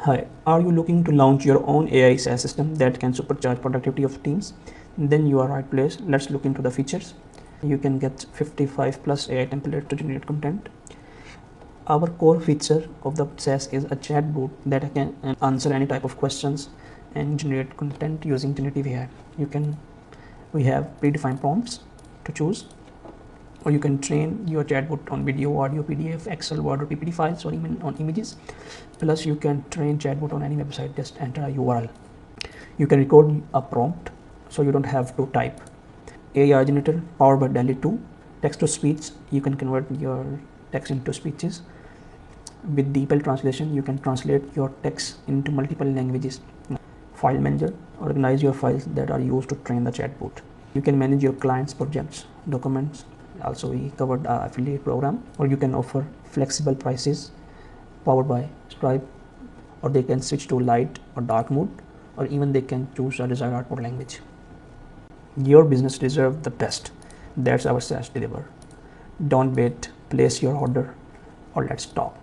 Hi, are you looking to launch your own AI SaaS system that can supercharge productivity of teams? Then you are right place. Let's look into the features. You can get 55 plus AI templates to generate content. Our core feature of the SaaS is a chatbot that can answer any type of questions and generate content using generative AI. We have predefined prompts to choose, or you can train your chatbot on video, audio, PDF, Excel, Word, or PPT files, or even on images. Plus, you can train chatbot on any website. Just enter a URL. You can record a prompt, so you don't have to type. AI generator powered by DALL 2. Text to speech. You can convert your text into speeches. With DeepL translation, you can translate your text into multiple languages. File manager. Organize your files that are used to train the chatbot. You can manage your clients' projects, documents. Also, we covered the affiliate program, or you can offer flexible prices powered by Stripe, or they can switch to light or dark mode, or even they can choose a desired output language. Your business deserves the best. That's our SaaS deliver. Don't wait, place your order, or let's talk.